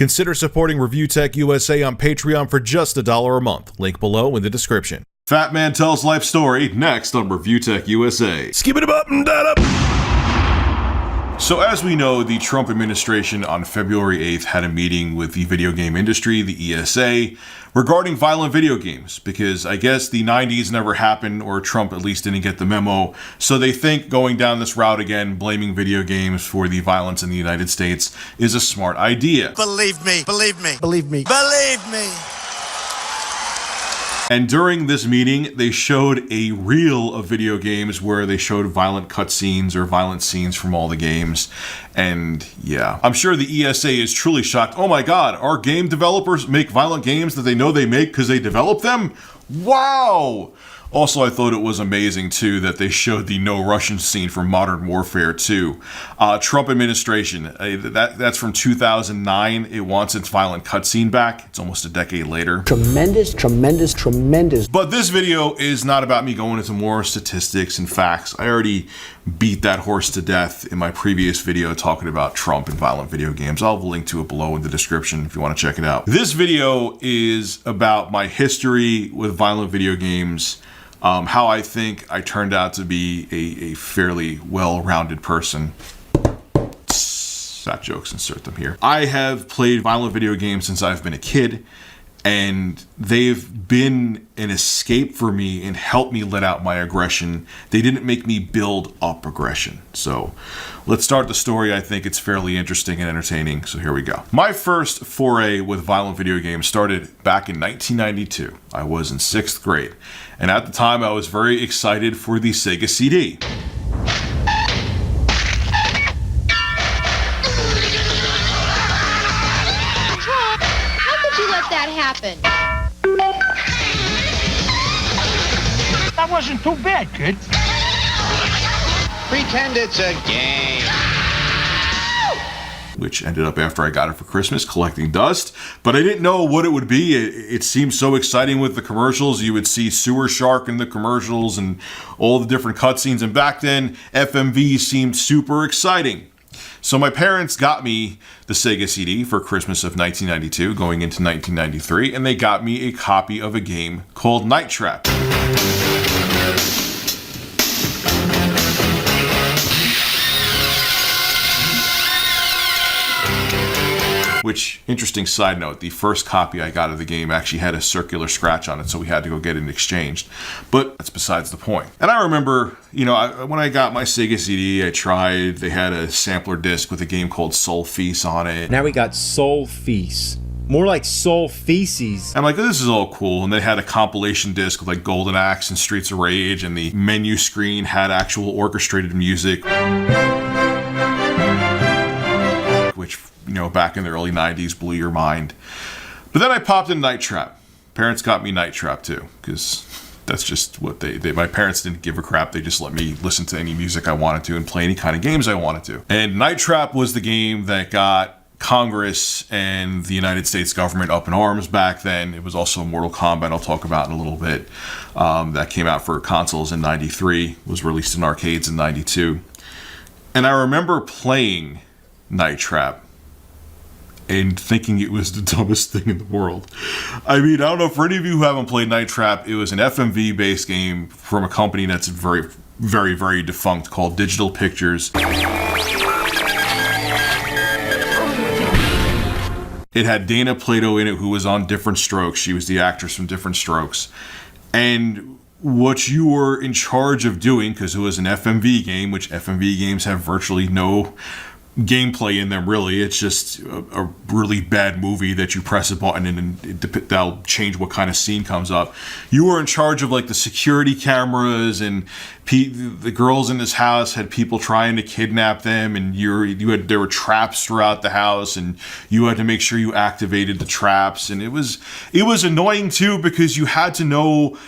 Consider supporting Review Tech USA on Patreon for just $1 a month. Link below in the description. Fat Man Tells Life Story, next on Review Tech USA. Skip it up and that up. So as we know, the Trump administration on February 8th had a meeting with the video game industry, the ESA, regarding violent video games, because I guess the 90s never happened, or Trump at least didn't get the memo. So they think going down this route again, blaming video games for the violence in the United States, is a smart idea. Believe me, believe me, believe me, believe me. And during this meeting, they showed a reel of video games where they showed violent cutscenes or violent scenes from all the games. And yeah, I'm sure the ESA is truly shocked. Oh my God, our game developers make violent games that they know they make because they develop them? Wow! Also, I thought it was amazing, too, that they showed the No Russian scene from Modern Warfare 2. Trump administration, that's from 2009. It wants its violent cutscene back. It's almost a decade later. Tremendous, tremendous, tremendous. But this video is not about me going into more statistics and facts. I already beat that horse to death in my previous video talking about Trump and violent video games. I'll link to it below in the description if you want to check it out. This video is about my history with violent video games. How I think I turned out to be a fairly well-rounded person. Fat jokes, insert them here. I have played violent video games since I've been a kid, and they've been an escape for me and helped me let out my aggression. They didn't make me build up aggression. So let's start the story. I think it's fairly interesting and entertaining, so here we go. My first foray with violent video games started back in 1992. I was in 6th grade, and at the time I was very excited for the Sega CD. That happen. That wasn't too bad, kid. Pretend it's a game. Which ended up after I got it for Christmas, collecting dust. But I didn't know what it would be. It seemed so exciting with the commercials. You would see Sewer Shark in the commercials and all the different cutscenes. And back then, FMV seemed super exciting. So my parents got me the Sega CD for Christmas of 1992, going into 1993, and they got me a copy of a game called Night Trap. Which, interesting side note, the first copy I got of the game actually had a circular scratch on it, so we had to go get it exchanged. But that's besides the point. And I remember, you know, when I got my Sega CD, I tried, they had a sampler disc with a game called Soul Feast on it. Now we got Soul Feast. More like Soul Feces. I'm like, this is all cool. And they had a compilation disc with like Golden Axe and Streets of Rage, and the menu screen had actual orchestrated music. Which, you know, back in the early 90s blew your mind. But then I popped in Night Trap. Parents got me Night Trap too, because that's just what my parents didn't give a crap. They just let me listen to any music I wanted to and play any kind of games I wanted to. And Night Trap was the game that got Congress and the United States government up in arms back then. It was also Mortal Kombat, I'll talk about in a little bit. That came out for consoles in 93, was released in arcades in 92. And I remember playing Night Trap and thinking it was the dumbest thing in the world. I mean, I don't know, for any of you who haven't played Night Trap, it was an FMV based game from a company that's very, very, very defunct called Digital Pictures. It had Dana Plato in it, who was on Different Strokes. She was the actress from Different Strokes. And what you were in charge of doing, because it was an FMV game, which FMV games have virtually no gameplay in them, really. It's just a really bad movie that you press a button and that'll change what kind of scene comes up. You were in charge of like the security cameras, and the girls in this house had people trying to kidnap them, and there were traps throughout the house, and you had to make sure you activated the traps. And it was annoying too, because you had to know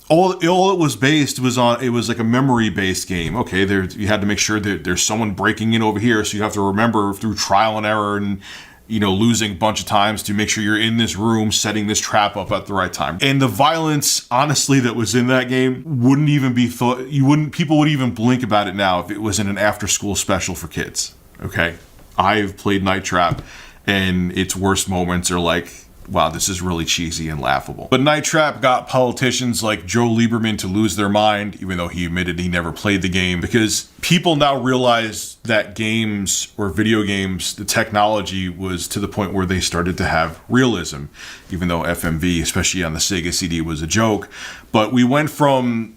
all it was based was on, it was like a memory-based game. Okay, you had to make sure that there's someone breaking in over here, so you have to remember through trial and error and, you know, losing a bunch of times to make sure you're in this room setting this trap up at the right time. And the violence, honestly, that was in that game wouldn't even be thought, people would even blink about it now if it was in an after-school special for kids. Okay, I've played Night Trap, and its worst moments are like, wow, this is really cheesy and laughable. But Night Trap got politicians like Joe Lieberman to lose their mind, even though he admitted he never played the game, because people now realize that games or video games, the technology was to the point where they started to have realism, even though FMV, especially on the Sega CD, was a joke. But we went from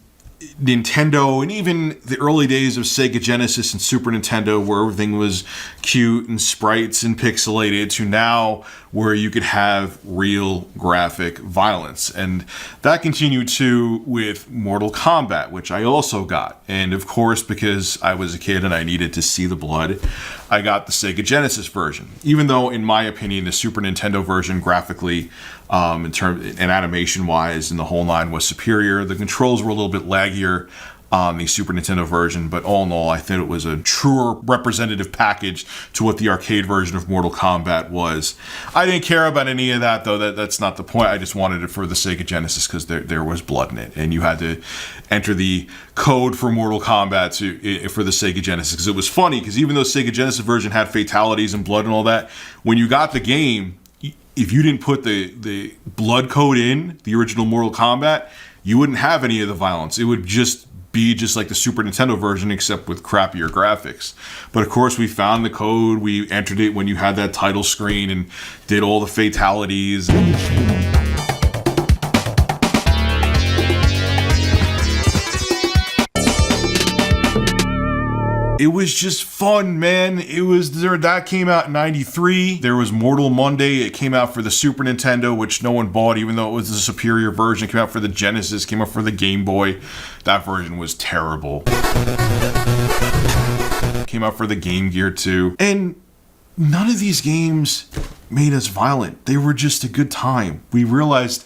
Nintendo and even the early days of Sega Genesis and Super Nintendo, where everything was cute and sprites and pixelated, to now where you could have real graphic violence. And that continued too with Mortal Kombat, which I also got. And of course, because I was a kid and I needed to see the blood, I got the Sega Genesis version. Even though, in my opinion, the Super Nintendo version graphically, in terms and animation wise and the whole nine, was superior. The controls were a little bit laggier on the Super Nintendo version, but all in all, I think it was a truer representative package to what the arcade version of Mortal Kombat was. I didn't care about any of that, though. That's not the point. I just wanted it for the Sega Genesis because there was blood in it, and you had to enter the code for Mortal Kombat for the Sega Genesis, because it was funny, because even though Sega Genesis version had fatalities and blood and all that, when you got the game, if you didn't put the blood code in the original Mortal Kombat, you wouldn't have any of the violence. It would just be just like the Super Nintendo version, except with crappier graphics. But of course, we found the code, we entered it when you had that title screen, and did all the fatalities. It was just fun, man. That came out in 93. There was Mortal Monday. It came out for the Super Nintendo, which no one bought, even though it was the superior version. It came out for the Genesis, came out for the Game Boy. That version was terrible. Came out for the Game Gear too. And none of these games made us violent. They were just a good time. We realized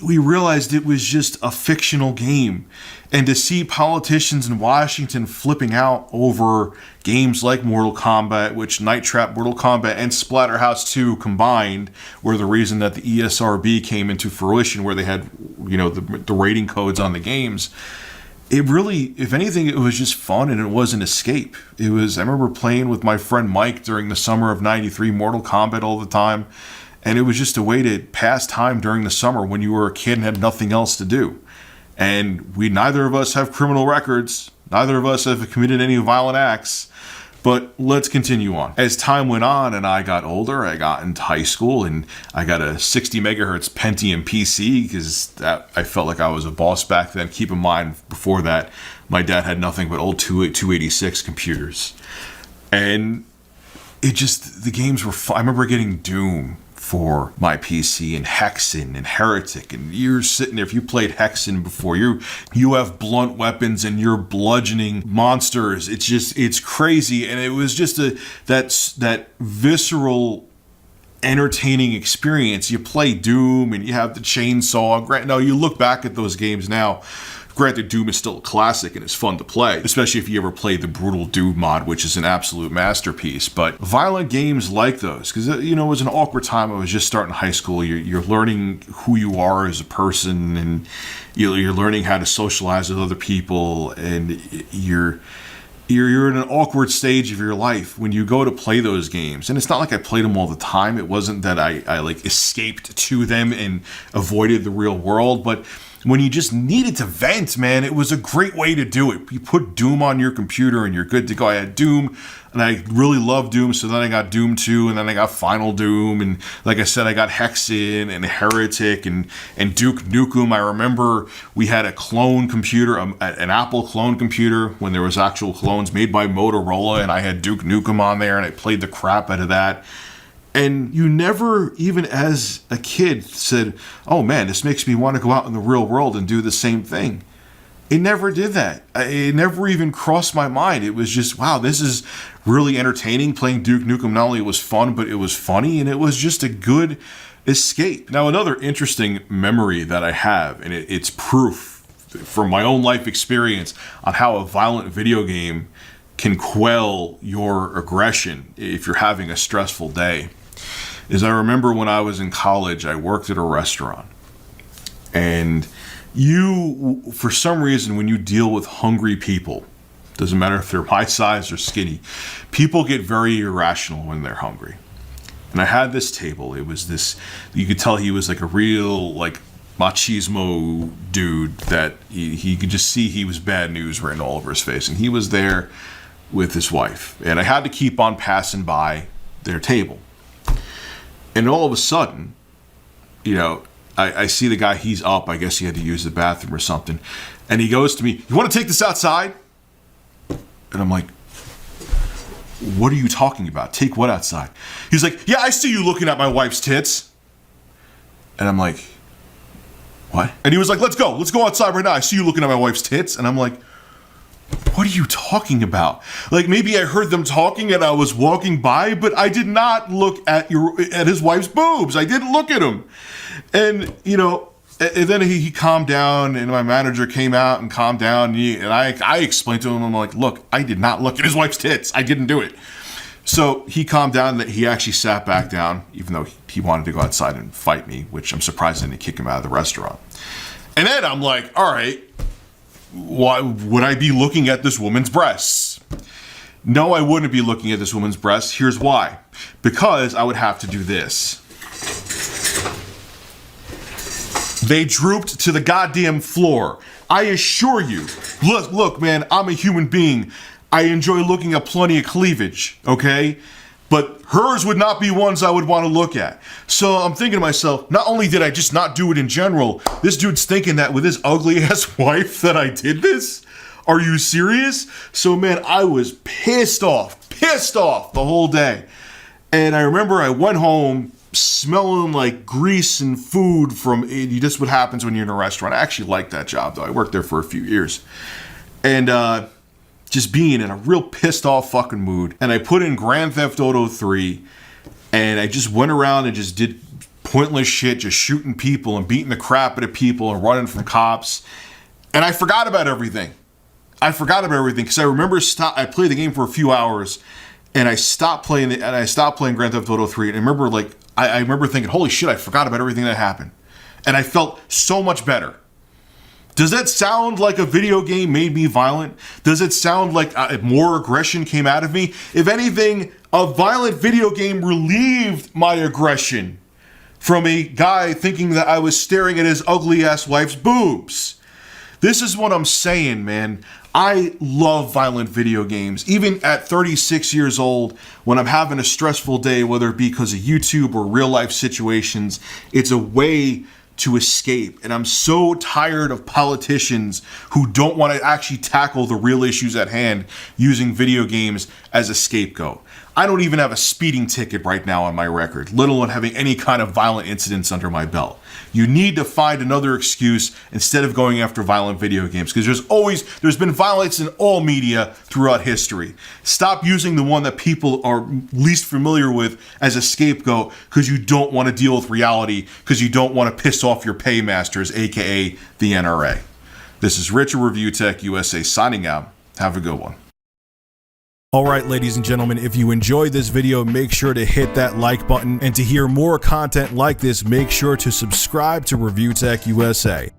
it was just a fictional game. And to see politicians in Washington flipping out over games like Mortal Kombat, which Night Trap, Mortal Kombat, and Splatterhouse 2 combined were the reason that the ESRB came into fruition, where they had, the rating codes on the games. It really, if anything, it was just fun, and it was an escape. I remember playing with my friend Mike during the summer of 93, Mortal Kombat all the time. And it was just a way to pass time during the summer when you were a kid and had nothing else to do. And neither of us have criminal records. Neither of us have committed any violent acts. But let's continue on. As time went on and I got older, I got into high school and I got a 60 megahertz Pentium PC because I felt like I was a boss back then. Keep in mind, before that, my dad had nothing but old 286 computers. And the games were fun. I remember getting Doom for my PC, and Hexen and Heretic, and you're sitting there, if you played Hexen before, you have blunt weapons and you're bludgeoning monsters. It's crazy. And it was just that visceral, entertaining experience. You play Doom and you have the chainsaw. Now you look back at those games now, granted, Doom is still a classic and it's fun to play, especially if you ever played the Brutal Doom mod, which is an absolute masterpiece. But violent games like those, because it was an awkward time. I was just starting high school. You're learning who you are as a person, and you're learning how to socialize with other people, and you're in an awkward stage of your life when you go to play those games. And it's not like I played them all the time. It wasn't that I like escaped to them and avoided the real world, but when you just needed to vent, man, it was a great way to do it. You put Doom on your computer and you're good to go. I had Doom, and I really loved Doom, so then I got Doom 2, and then I got Final Doom, and like I said, I got Hexen and Heretic and Duke Nukem. I remember we had a clone computer, an Apple clone computer, when there was actual clones made by Motorola, and I had Duke Nukem on there, and I played the crap out of that. And you never, even as a kid, said, oh man, this makes me want to go out in the real world and do the same thing. It never did that. It never even crossed my mind. It was just, wow, this is really entertaining. Playing Duke Nukem, not only was fun, but it was funny, and it was just a good escape. Now, another interesting memory that I have, and it's proof from my own life experience on how a violent video game can quell your aggression if you're having a stressful day, is I remember when I was in college, I worked at a restaurant. And for some reason, when you deal with hungry people, doesn't matter if they're my size or skinny, people get very irrational when they're hungry. And I had this table. It was this, you could tell he was like a real, like, machismo dude that he could just see he was bad news written all over his face. And he was there with his wife. And I had to keep on passing by their table. And all of a sudden, you know, I see the guy, he's up. I guess he had to use the bathroom or something. And he goes to me, "You want to take this outside?" And I'm like, "What are you talking about? Take what outside?" He's like, "Yeah, I see you looking at my wife's tits." And I'm like, "What?" And he was like, Let's go outside right now. I see you looking at my wife's tits." And I'm like, "What are you talking about?" Like, maybe I heard them talking and I was walking by, but I did not look at his wife's boobs. I didn't look at him. And, you know, and then he calmed down, and my manager came out and calmed down, and I explained to him, I'm like, "Look, I did not look at his wife's tits. I didn't do it." So he calmed down, that he actually sat back down, even though he wanted to go outside and fight me, which I'm surprised I didn't kick him out of the restaurant. And then I'm like, all right, why would I be looking at this woman's breasts? No, I wouldn't be looking at this woman's breasts. Here's why. Because I would have to do this. They drooped to the goddamn floor. I assure you. Look, man, I'm a human being. I enjoy looking at plenty of cleavage, okay? But hers would not be ones I would want to look at. So I'm thinking to myself, not only did I just not do it in general, this dude's thinking that with his ugly ass wife that I did this? Are you serious? So, man, I was pissed off the whole day. And I remember I went home smelling like grease and food from, just what happens when you're in a restaurant. I actually liked that job, though. I worked there for a few years. And just being in a real pissed off fucking mood. And I put in Grand Theft Auto 3, and I just went around and just did pointless shit, just shooting people and beating the crap out of people and running from cops. And I forgot about everything. Because I remember I played the game for a few hours, and I stopped playing Grand Theft Auto 3. And I remember, like, I remember thinking, holy shit, I forgot about everything that happened. And I felt so much better. Does that sound like a video game made me violent? Does it sound like more aggression came out of me? If anything, a violent video game relieved my aggression from a guy thinking that I was staring at his ugly ass wife's boobs. This is what I'm saying, man. I love violent video games. Even at 36 years old, when I'm having a stressful day, whether it be because of YouTube or real life situations, it's a way to escape. And I'm so tired of politicians who don't want to actually tackle the real issues at hand using video games as a scapegoat. I don't even have a speeding ticket right now on my record, let alone having any kind of violent incidents under my belt. You need to find another excuse instead of going after violent video games, because there's been violence in all media throughout history. Stop using the one that people are least familiar with as a scapegoat because you don't want to deal with reality, because you don't want to piss off your paymasters, aka the NRA. This is Richard Review Tech USA signing out. Have a good one. All right, ladies and gentlemen, if you enjoyed this video, make sure to hit that like button. And to hear more content like this, make sure to subscribe to Review Tech USA.